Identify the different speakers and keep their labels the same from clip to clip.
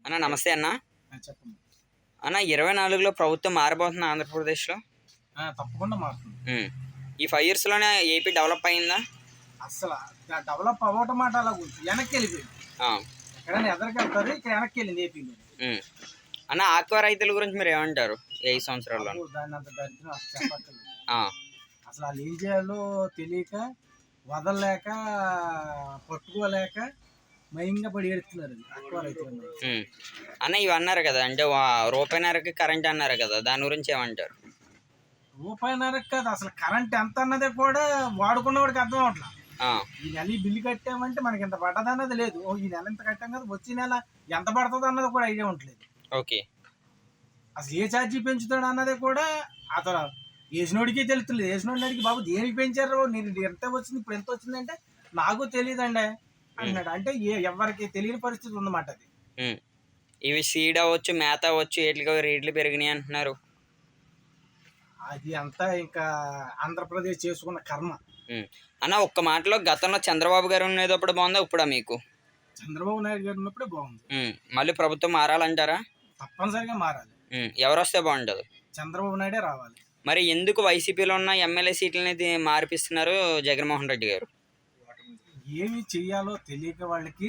Speaker 1: అన్న నమస్తే అన్న.
Speaker 2: చెప్పండి
Speaker 1: అన్న 24లో ప్రభుత్వం మారబోతుంది ఆంధ్రప్రదేశ్లో.
Speaker 2: తప్పకుండా మారుతుంది.
Speaker 1: ఈ 5 ఇయర్స్లోనే ఏపీ డెవలప్ అయిందా?
Speaker 2: అసలు డెవలప్ అవ్వటం మాట అలా వెనక్కి వెళ్ళిపోయింది. ఎక్కడైనా ఎదరికి వెళ్తారు, ఇక్కడ వెనక్కి వెళ్ళింది ఏపీలో.
Speaker 1: అన్న ఆక్వా రైతుల గురించి మీరు ఏమంటారు? 5 సంవత్సరాల్లో
Speaker 2: దాన్ని అంత దరిద్రం అసలు చెప్పట్లేదు. అసలు వాళ్ళు ఏం చేయాలో తెలియక, వదలలేక, పట్టుకోలేక మయంగా పడి ఏడుతున్నారు ఆక్వా రైతులు.
Speaker 1: అన్న ఇవి అన్నారు కదా, అంటే రూపాయిన్నరకి కరెంట్ అన్నారు కదా, దాని గురించి ఏమంటారు?
Speaker 2: రూపాయిన్నరకు కాదు, అసలు కరెంట్ ఎంత అన్నదే కూడా వాడుకున్నవాడికి అర్థం అవట్లా. ఈ నెల ఈ బిల్లు కట్టామంటే మనకి ఎంత పడ్డది అన్నది లేదు. ఈ నెల ఎంత కట్టాం కదా, వచ్చే నెల ఎంత పడుతుంది అన్నది కూడా ఐడియా ఉండలేదు.
Speaker 1: ఓకే,
Speaker 2: అసలు ఏ ఛార్జీ పెంచుతాడు అన్నది కూడా అతను వేసినోడికి తెలుస్తుంది. వేసినోడికి అడిగి బాబు దేనికి పెంచారు, నేను ఎంత వచ్చింది ఇప్పుడు ఎంత వచ్చిందంటే నాకు తెలియదండి అన్నాడు. అంటే ఎవరికి తెలియని పరిస్థితి ఉందన్నమాట అది.
Speaker 1: ఇవి సీడ్ అవ్వచ్చు, మేత అవ్వచ్చు, రేట్లు పెరిగినాయి అంటున్నారు.
Speaker 2: అది అంతా ఇంకా ఆంధ్రప్రదేశ్ చేసుకున్న కర్మ.
Speaker 1: అన్న ఒక్క మాటలో, గతంలో చంద్రబాబు గారు ఉండేటప్పుడు బాగుందా, ఇప్పుడా మీకు?
Speaker 2: చంద్రబాబు నాయుడు గారు ఉన్నప్పుడే బాగుంది.
Speaker 1: మళ్ళీ ప్రభుత్వం మారాలంటారా?
Speaker 2: తప్పనిసరిగా మారాలి.
Speaker 1: ఎవరు వస్తే బాగుంటుంది?
Speaker 2: చంద్రబాబు నాయుడే రావాలి.
Speaker 1: మరి ఎందుకు వైసీపీలో ఉన్న ఎమ్మెల్యే సీట్లని మార్పిస్తున్నారు జగన్మోహన్ రెడ్డి గారు?
Speaker 2: ఏమి చెయ్యాలో తెలియక వాళ్ళకి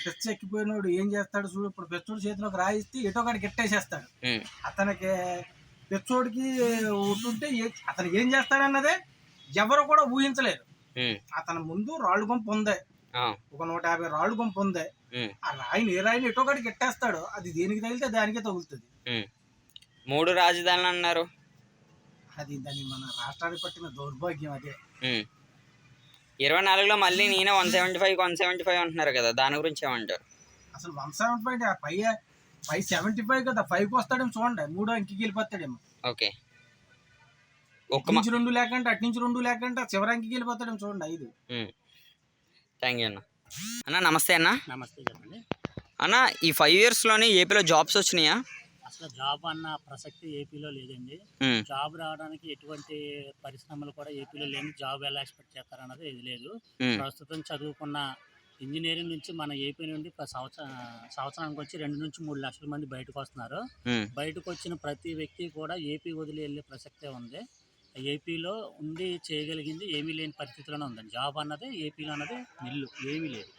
Speaker 2: పిచ్చ ఎక్కిపోయినోడు ఏం చేస్తాడు చూడు. ఇప్పుడు పిచ్చోడు చేతిలోకి రాయిస్తే ఎటో కాడికి ఎట్టేసేస్తాడు. అతనికి పిచ్చోడికి ఉంటుంటే అతను ఏం చేస్తాడన్నదే ఎవరు కూడా ఊహించలేరు. అతని ముందు రాళ్ళు గుంపు ఉంది, ఒక 150 రాళ్ళు గుంపు ఉంది. ఆ రాయిని ఏ రాయిని ఎటో కాడికి ఎట్టేస్తాడు. అది దేనికి తగిలితే దానికే తగులుతుంది.
Speaker 1: 3 రాజధానులు అన్నారు.
Speaker 2: అది దాని మన రాష్ట్రానికి పట్టిన దౌర్భాగ్యం. అదే
Speaker 1: 24లో మళ్ళీ నేనే 175 అంటున్నారు కదా, దాని గురించి ఏమంటారు?
Speaker 2: అసలు 175 575 కదా, 5కి వస్తాడేమో చూడండి. 3 అంకికి వెళ్ళిపోతాడేమో.
Speaker 1: ఓకే,
Speaker 2: ఒక్క నుంచి 2 లేకంటే అటు నుంచి 2 లేకంటే చివరి అంకికి వెళ్ళిపోతాడేమో చూడండి. 5.
Speaker 1: థ్యాంక్ యూ అన్న. అన్న నమస్తే అన్న.
Speaker 3: నమస్తే, చెప్పండి
Speaker 1: అన్న. ఈ 5 ఇయర్స్లోనే ఏపీలో జాబ్స్ వచ్చినాయా?
Speaker 3: అసలు జాబ్ అన్న ప్రసక్తి ఏపీలో లేదండి. జాబ్ రావడానికి ఎటువంటి పరిశ్రమలు కూడా ఏపీలో లేని, జాబ్ ఎలా ఎక్స్పెక్ట్ చేస్తారన్నది ఇది లేదు. ప్రస్తుతం చదువుకున్న ఇంజనీరింగ్ నుంచి మన ఏపీ నుండి సంవత్సరానికి వచ్చి 2 నుంచి 3 లక్షల మంది బయటకు వస్తున్నారు. బయటకు వచ్చిన ప్రతి వ్యక్తి కూడా ఏపీ వదిలి వెళ్ళే ప్రసక్తే ఉంది. ఏపీలో ఉండి చేయగలిగింది ఏమీ లేని పరిస్థితిలోనే ఉందండి. జాబ్ అన్నది ఏపీలో అన్నది నిల్లు, ఏమీ లేదు.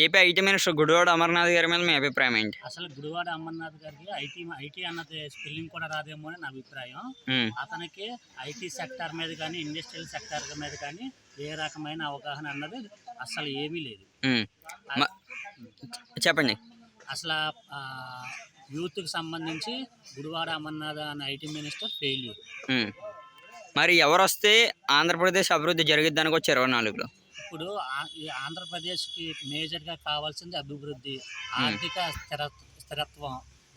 Speaker 1: AP IT minister Gudivada Amarnath గారి మీద మీ అభిప్రాయం ఏంటి?
Speaker 3: అసలు గుడివాడ అమర్నాథ్ గారికి ఐటీ అన్నది స్పెల్లింగ్ కూడా రాదేమో అని నా అభిప్రాయం. అతనికి ఐటీ సెక్టార్ మీద కానీ, ఇండస్ట్రియల్ సెక్టార్ మీద కానీ ఏ రకమైన అవగాహన అన్నది అసలు ఏమీ లేదు.
Speaker 1: చెప్పండి.
Speaker 3: అసలు యూత్కి సంబంధించి గుడివాడ అమర్నాథ్ అనే ఐటీ మినిస్టర్ ఫెయిల్యూర్.
Speaker 1: మరి ఎవరు వస్తే ఆంధ్రప్రదేశ్ అభివృద్ధి జరిగిద్ది అనుకోవచ్చు 24లో?
Speaker 3: ఇప్పుడు ఈ ఆంధ్రప్రదేశ్కి మేజర్గా కావాల్సింది అభివృద్ధి, ఆర్థిక స్థిరత్వం,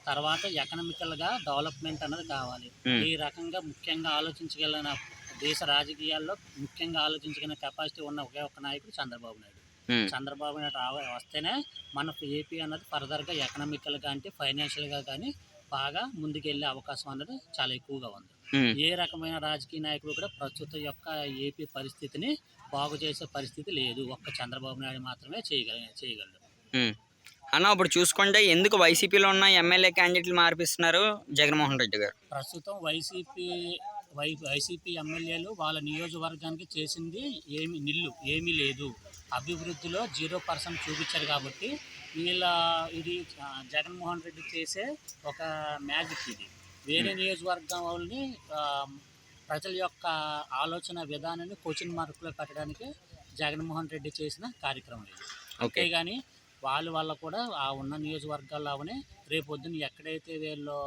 Speaker 3: తర్వాత ఎకనామికల్గా డెవలప్మెంట్ అన్నది కావాలి. ఈ రకంగా ముఖ్యంగా ఆలోచించగలిగిన, దేశ రాజకీయాల్లో ముఖ్యంగా ఆలోచించగలిగిన కెపాసిటీ ఉన్న ఒకే ఒక్క నాయకుడు చంద్రబాబు నాయుడు. చంద్రబాబు నాయుడు వస్తేనే మనకు ఏపీ అన్నది ఫర్దర్గా ఎకనామికల్గా అంటే ఫైనాన్షియల్గా కానీ బాగా ముందుకెళ్ళే అవకాశం అన్నది చాలా ఎక్కువగా ఉంది. ఏ రకమైన రాజకీయ నాయకుడు కూడా ప్రస్తుత యొక్క ఏపీ పరిస్థితిని బాగు చేసే పరిస్థితి లేదు. ఒక్క చంద్రబాబు నాయుడు మాత్రమే చేయగలడు.
Speaker 1: అన్న ఇప్పుడు చూసుకుంటే ఎందుకు వైసీపీలో ఉన్న ఎమ్మెల్యే క్యాండిడేట్లు మార్పిస్తున్నారు జగన్మోహన్ రెడ్డి గారు?
Speaker 3: ప్రస్తుతం వైసీపీ ఎమ్మెల్యేలు వాళ్ళ నియోజకవర్గానికి చేసింది ఏమీ లేదు. అభివృద్ధిలో 0% చూపించారు. కాబట్టి ఇది జగన్మోహన్ రెడ్డి చేసే ఒక మ్యాజిక్. ఇది వేరే నియోజకవర్గం వాళ్ళని ప్రజల యొక్క ఆలోచన విధానాన్ని క్వశ్చన్ మార్కులో పెట్టడానికి జగన్మోహన్ రెడ్డి చేసిన కార్యక్రమం ఇది. ఓకే, కానీ వాళ్ళ కూడా ఆ ఉన్న నియోజకవర్గాల్లోనే రేపొద్దున ఎక్కడైతే వీళ్ళు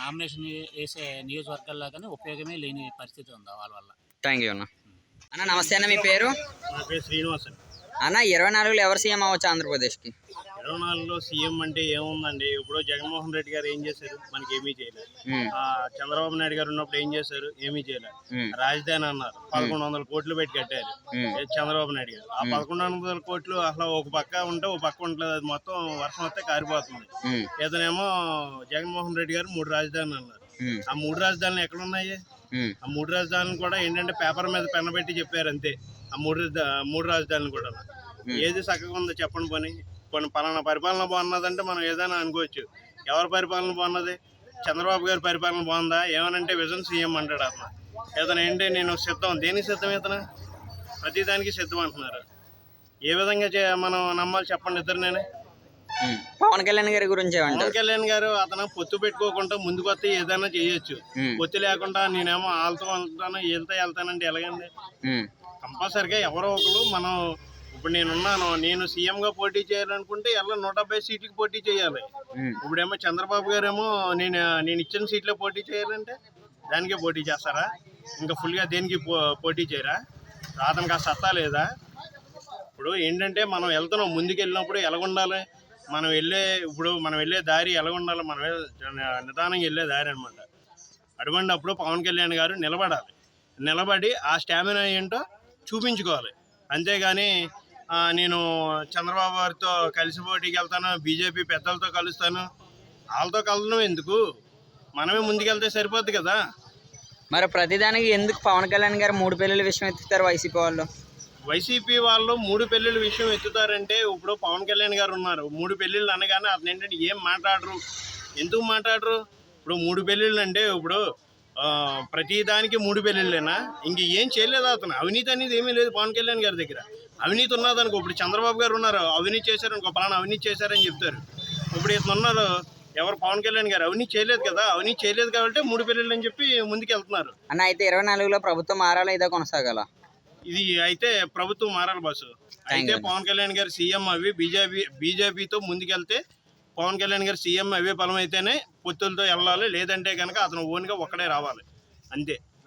Speaker 3: నామినేషన్ వేసే నియోజకవర్గాల్లో కానీ ఉపయోగమే లేని పరిస్థితి ఉంది వాళ్ళ వల్ల.
Speaker 1: థ్యాంక్ యూ అన్న. అన్న నమస్తే అన్న, మీ పేరు?
Speaker 4: నా పేరు శ్రీనివాస్ అండి.
Speaker 1: అన్న 24లో ఎవరు సీఎం అవ్వచ్చు ఆంధ్రప్రదేశ్కి?
Speaker 4: 24లో సీఎం అంటే ఏముందండి, ఇప్పుడు జగన్మోహన్ రెడ్డి గారు ఏం చేశారు? మనకి ఏమీ చేయలేదు. చంద్రబాబు నాయుడు గారు ఉన్నప్పుడు ఏం చేశారు? ఏమీ చేయలేదు. రాజధాని అన్నారు, 1100 కోట్లు పెట్టి కట్టారు చంద్రబాబు నాయుడు గారు. ఆ 1100 కోట్లు అసలు ఒక పక్క ఉంటే ఒక పక్క ఉండలేదు. అది మొత్తం వర్షం వస్తే కారిపోతుంది. ఇతనేమో జగన్మోహన్ రెడ్డి గారు 3 రాజధానులు అన్నారు. ఆ 3 రాజధానులు ఎక్కడ ఉన్నాయి? ఆ 3 రాజధానులు కూడా ఏంటంటే పేపర్ మీద పెట్టి చెప్పారు అంతే. ఆ 3 రాజధానులు కూడా ఏది చక్కగా ఉందో చెప్పండి. పని కొన్ని పలానా పరిపాలన బాగున్నదంటే మనం ఏదైనా అనుకోవచ్చు. ఎవరి పరిపాలన బాగున్నది? చంద్రబాబు గారి పరిపాలన బాగుందా? ఏమనంటే విజన్ సీఎం అంటాడు అతను. ఇతను ఏంటి, నేను సిద్ధం. దేనికి సిద్ధం? ఇతను ప్రతిదానికి సిద్ధం అంటున్నారు. ఏ విధంగా మనం నమ్మాలి చెప్పండి ఇద్దరినే?
Speaker 1: పవన్ కళ్యాణ్ గారి గురించి
Speaker 4: పవన్
Speaker 1: ఏమంటారు?
Speaker 4: కళ్యాణ్ గారు అతను పొత్తు పెట్టుకోకుండా ముందుకు వస్తే ఏదైనా చేయొచ్చు. పొత్తు లేకుండా నేనేమో వాళ్ళతో వెళ్తాను వీళ్ళతో వెళ్తానంటే ఎలాగండి? కంపల్సరిగా ఎవరో ఒకరు మనం ఇప్పుడు నేను సీఎం గా పోటీ చేయాలనుకుంటే ఎలా 170 సీట్లకి పోటీ చేయాలి. ఇప్పుడేమో చంద్రబాబు గారు ఏమో నేను ఇచ్చిన సీట్లో పోటీ చేయాలంటే దానికే పోటీ చేస్తారా? ఇంకా ఫుల్ గా దేనికి పోటీ చేయరా? అతనికి ఆ సత్తా లేదా? ఇప్పుడు ఏంటంటే మనం వెళ్తున్నాం, ముందుకు వెళ్ళినప్పుడు ఎలా ఉండాలి? మనం వెళ్ళే దారి ఎలా ఉండాలి? మనం నిదానంగా వెళ్ళే దారి అనమాట. అప్పుడు పవన్ కళ్యాణ్ గారు నిలబడి ఆ స్టామినా ఏంటో చూపించుకోవాలి. అంతేగాని నేను చంద్రబాబు గారితో కలిసి పోటీకి వెళ్తాను, బీజేపీ పెద్దలతో కలుస్తాను, వాళ్ళతో కలవడం ఎందుకు? మనమే ముందుకెళ్తే సరిపోద్ది కదా.
Speaker 1: మరి ప్రతిదానికి ఎందుకు పవన్ కళ్యాణ్ గారు 3 పెళ్ళిళ్ళ విషయం ఎత్తుతారు వైసీపీ వాళ్ళు?
Speaker 4: వైసీపీ వాళ్ళు 3 పెళ్ళిళ్ళ విషయం ఎత్తుతారంటే ఇప్పుడు పవన్ కళ్యాణ్ గారు ఉన్నారు. 3 పెళ్ళిళ్ళు అనగానే అతను ఏంటంటే ఏం మాట్లాడరు, ఎందుకు మాట్లాడరు? ఇప్పుడు 3 పెళ్ళిళ్ళు అంటే ఇప్పుడు ప్రతి దానికి 3 పెళ్ళిళ్ళేనా? ఇంక ఏం చేయలేదు అతను. అవినీతి అనేది ఏమీ లేదు పవన్ కళ్యాణ్ గారి దగ్గర. అవినీతి ఉన్నదనుకో, ఇప్పుడు చంద్రబాబు గారు ఉన్నారు, అవినీతి చేశారనుకో, పలానా అవినీతి చేశారని చెప్తారు. ఇప్పుడు ఇతను ఉన్నారు ఎవరు? పవన్ కళ్యాణ్ గారు. అవినీతి చేయలేదు కదా. అవినీతి చేయలేదు కాబట్టి 3 పెళ్ళిళ్ళు అని చెప్పి ముందుకు వెళ్తున్నారు.
Speaker 1: అన్న అయితే 24లో ప్రభుత్వం మారాలా ఇదే కొనసాగాల?
Speaker 4: ఇది అయితే ప్రభుత్వం మారాలి బాసు. అయితే పవన్ కళ్యాణ్ గారు సీఎం అవి బీజేపీతో ముందుకెళ్తే పవన్ కళ్యాణ్ గారు సీఎం అవే బలం అయితేనే పొత్తులతో వెళ్ళాలి. లేదంటే కనుక అతను ఓన్గా ఒక్కడే రావాలి అంతే.